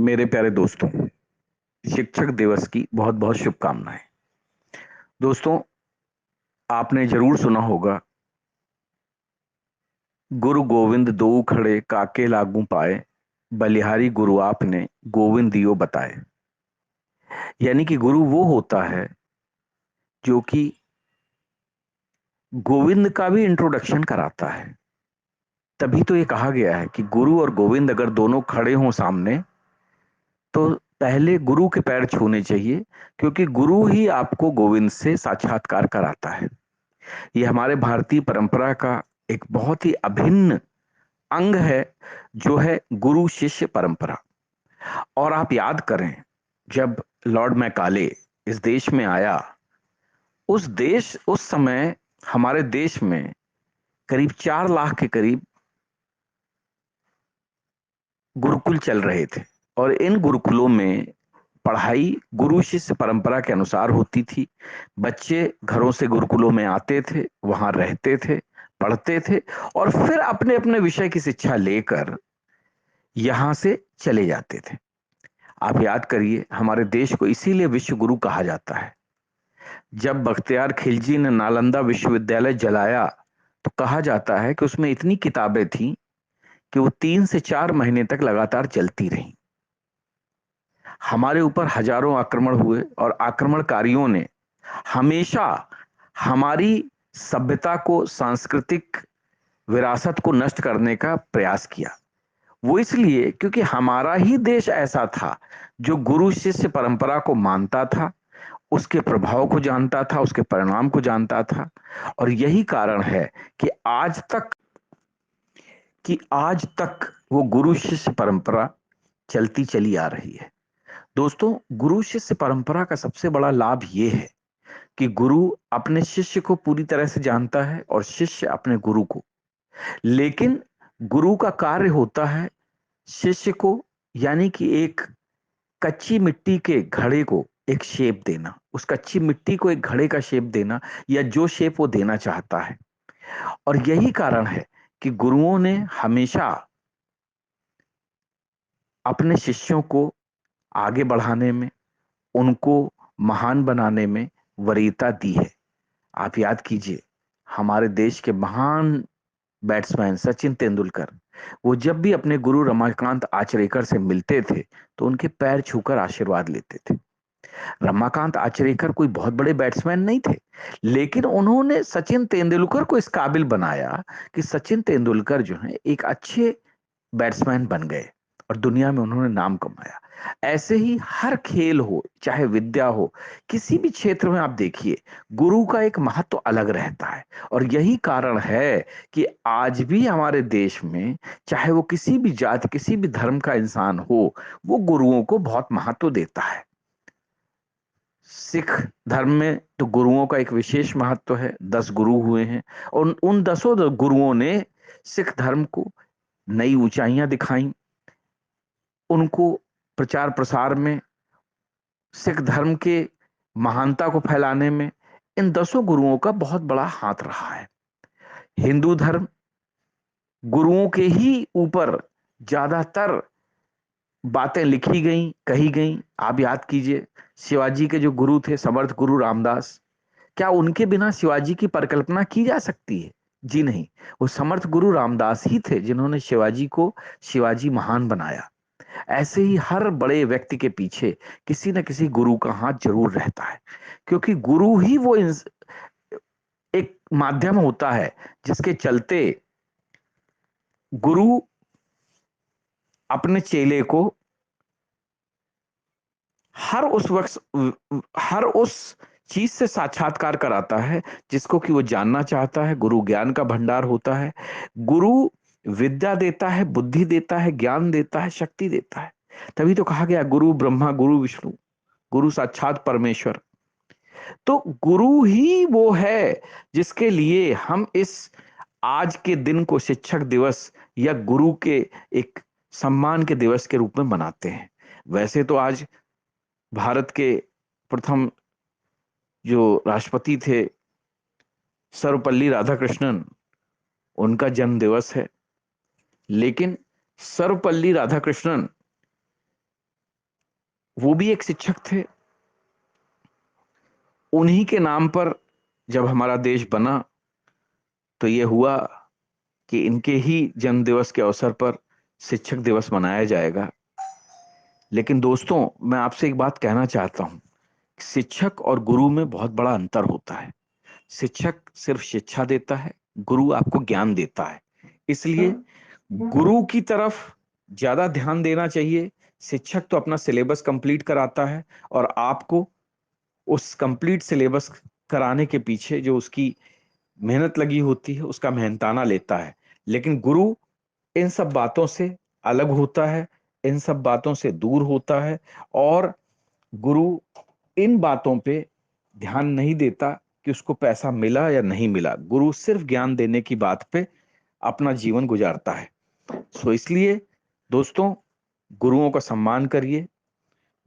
मेरे प्यारे दोस्तों, शिक्षक दिवस की बहुत बहुत शुभकामनाएं। दोस्तों, आपने जरूर सुना होगा, गुरु गोविंद दोऊ खड़े काके लागू पाए, बलिहारी गुरु आपने गोविंद दियो बताए। यानी कि गुरु वो होता है जो कि गोविंद का भी इंट्रोडक्शन कराता है। तभी तो ये कहा गया है कि गुरु और गोविंद अगर दोनों खड़े हों सामने, तो पहले गुरु के पैर छूने चाहिए, क्योंकि गुरु ही आपको गोविंद से साक्षात्कार कराता है। ये हमारे भारतीय परंपरा का एक बहुत ही अभिन्न अंग है, जो है गुरु शिष्य परंपरा। और आप याद करें, जब लॉर्ड मैकाले इस देश में आया, उस समय हमारे देश में करीब 4 लाख के करीब गुरुकुल चल रहे थे। और इन गुरुकुलों में पढ़ाई गुरु शिष्य परंपरा के अनुसार होती थी। बच्चे घरों से गुरुकुलों में आते थे, वहां रहते थे, पढ़ते थे, और फिर अपने अपने विषय की शिक्षा लेकर यहां से चले जाते थे। आप याद करिए, हमारे देश को इसीलिए विश्व गुरु कहा जाता है। जब बख्तियार खिलजी ने नालंदा विश्वविद्यालय जलाया, तो कहा जाता है कि उसमें इतनी किताबें थीं कि वो 3 से 4 महीने तक लगातार चलती रहीं। हमारे ऊपर हजारों आक्रमण हुए और आक्रमणकारियों ने हमेशा हमारी सभ्यता को, सांस्कृतिक विरासत को नष्ट करने का प्रयास किया। वो इसलिए क्योंकि हमारा ही देश ऐसा था जो गुरु शिष्य परंपरा को मानता था, उसके प्रभाव को जानता था, उसके परिणाम को जानता था। और यही कारण है कि आज तक वो गुरु शिष्य परंपरा चलती चली आ रही है। दोस्तों, गुरु शिष्य परंपरा का सबसे बड़ा लाभ यह है कि गुरु अपने शिष्य को पूरी तरह से जानता है और शिष्य अपने गुरु को। लेकिन गुरु का कार्य होता है शिष्य को, यानी कि एक कच्ची मिट्टी के घड़े को एक शेप देना, उस कच्ची मिट्टी को एक घड़े का शेप देना, या जो शेप वो देना चाहता है। और यही कारण है कि गुरुओं ने हमेशा अपने शिष्यों को आगे बढ़ाने में, उनको महान बनाने में वरीयता दी है। आप याद कीजिए, हमारे देश के महान बैट्समैन सचिन तेंदुलकर, वो जब भी अपने गुरु रमाकांत आचरेकर से मिलते थे, तो उनके पैर छूकर आशीर्वाद लेते थे। रमाकांत आचरेकर कोई बहुत बड़े बैट्समैन नहीं थे, लेकिन उन्होंने सचिन तेंदुलकर को इस काबिल बनाया कि सचिन तेंदुलकर जो है एक अच्छे बैट्समैन बन गए और दुनिया में उन्होंने नाम कमाया। ऐसे ही हर खेल हो, चाहे विद्या हो, किसी भी क्षेत्र में आप देखिए, गुरु का एक महत्व अलग रहता है। और यही कारण है कि आज भी हमारे देश में, चाहे वो किसी भी जाति, किसी भी धर्म का इंसान हो, वो गुरुओं को बहुत महत्व देता है। सिख धर्म में तो गुरुओं का एक विशेष महत्व है। 10 गुरु हुए हैं, और उन 10 गुरुओं ने सिख धर्म को नई ऊंचाइयां दिखाई। उनको प्रचार प्रसार में, सिख धर्म के महानता को फैलाने में इन 10 गुरुओं का बहुत बड़ा हाथ रहा है। हिंदू धर्म, गुरुओं के ही ऊपर ज्यादातर बातें लिखी गई, कही गई। आप याद कीजिए, शिवाजी के जो गुरु थे, समर्थ गुरु रामदास, क्या उनके बिना शिवाजी की परिकल्पना की जा सकती है? जी नहीं। वो समर्थ गुरु रामदास ही थे जिन्होंने शिवाजी को शिवाजी महान बनाया। ऐसे ही हर बड़े व्यक्ति के पीछे किसी न किसी गुरु का हाथ जरूर रहता है, क्योंकि गुरु ही वो एक माध्यम होता है जिसके चलते गुरु अपने चेले को हर उस वक्त, हर उस चीज से साक्षात्कार कराता है जिसको कि वो जानना चाहता है। गुरु ज्ञान का भंडार होता है। गुरु विद्या देता है, बुद्धि देता है, ज्ञान देता है, शक्ति देता है। तभी तो कहा गया, गुरु ब्रह्मा गुरु विष्णु, गुरु साक्षात परमेश्वर। तो गुरु ही वो है जिसके लिए हम इस आज के दिन को शिक्षक दिवस या गुरु के एक सम्मान के दिवस के रूप में मनाते हैं। वैसे तो आज भारत के प्रथम जो राष्ट्रपति थे, सर्वपल्ली राधाकृष्णन, उनका जन्म दिवस है। लेकिन सर्वपल्ली राधाकृष्णन वो भी एक शिक्षक थे। उन्हीं के नाम पर जब हमारा देश बना तो ये हुआ कि इनके ही जन्म दिवस के अवसर पर शिक्षक दिवस मनाया जाएगा। लेकिन दोस्तों, मैं आपसे एक बात कहना चाहता हूं, शिक्षक और गुरु में बहुत बड़ा अंतर होता है। शिक्षक सिर्फ शिक्षा देता है, गुरु आपको ज्ञान देता है। इसलिए गुरु की तरफ ज्यादा ध्यान देना चाहिए। शिक्षक तो अपना सिलेबस कंप्लीट कराता है और आपको उस कंप्लीट सिलेबस कराने के पीछे जो उसकी मेहनत लगी होती है उसका मेहनताना लेता है। लेकिन गुरु इन सब बातों से अलग होता है, इन सब बातों से दूर होता है, और गुरु इन बातों पे ध्यान नहीं देता कि उसको पैसा मिला या नहीं मिला। गुरु सिर्फ ज्ञान देने की बात पे अपना जीवन गुजारता है। सो इसलिए दोस्तों, गुरुओं का सम्मान करिए,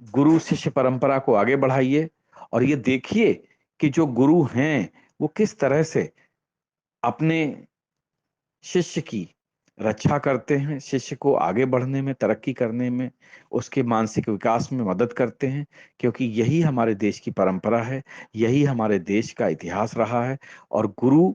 गुरु शिष्य परंपरा को आगे बढ़ाइए, और ये देखिए कि जो गुरु हैं वो किस तरह से अपने शिष्य की रक्षा करते हैं, शिष्य को आगे बढ़ने में, तरक्की करने में, उसके मानसिक विकास में मदद करते हैं। क्योंकि यही हमारे देश की परंपरा है, यही हमारे देश का इतिहास रहा है। और गुरु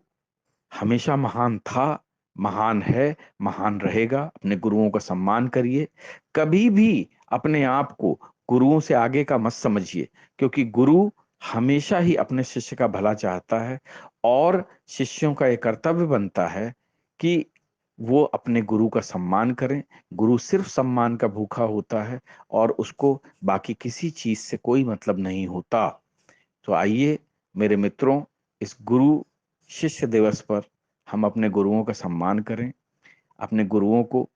हमेशा महान था, महान है, महान रहेगा। अपने गुरुओं का सम्मान करिए। कभी भी अपने आप को गुरुओं से आगे का मत समझिए, क्योंकि गुरु हमेशा ही अपने शिष्य का भला चाहता है, और शिष्यों का एक कर्तव्य बनता है कि वो अपने गुरु का सम्मान करें। गुरु सिर्फ सम्मान का भूखा होता है, और उसको बाकी किसी चीज से कोई मतलब नहीं होता। तो आइए मेरे मित्रों, इस गुरु शिष्य दिवस पर हम अपने गुरुओं का सम्मान करें, अपने गुरुओं को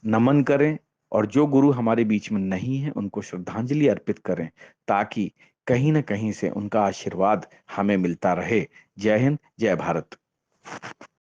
नमन करें, और जो गुरु हमारे बीच में नहीं है उनको श्रद्धांजलि अर्पित करें, ताकि कहीं ना कहीं से उनका आशीर्वाद हमें मिलता रहे। जय हिंद, जय भारत।